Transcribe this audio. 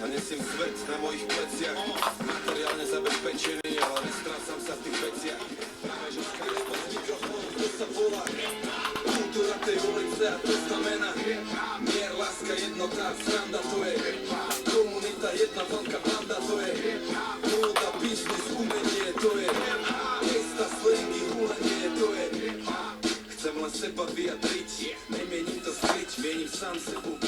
Nesiem svet na mojich pleciach, materiálne zabezpečený, ale nestrácam sa v tých veciach. Práve že skrýš pod mikrofónu, to sa volá kultúra tej ulice a to znamená mier, láska, jednota, sranda, to je komunita, jedna veľká banda, to je móda, biznis, umenie, to je gesta, slingy, hulenie, to je chcem len seba vyjadriť, nemienim to skryť, mienim sám sebu.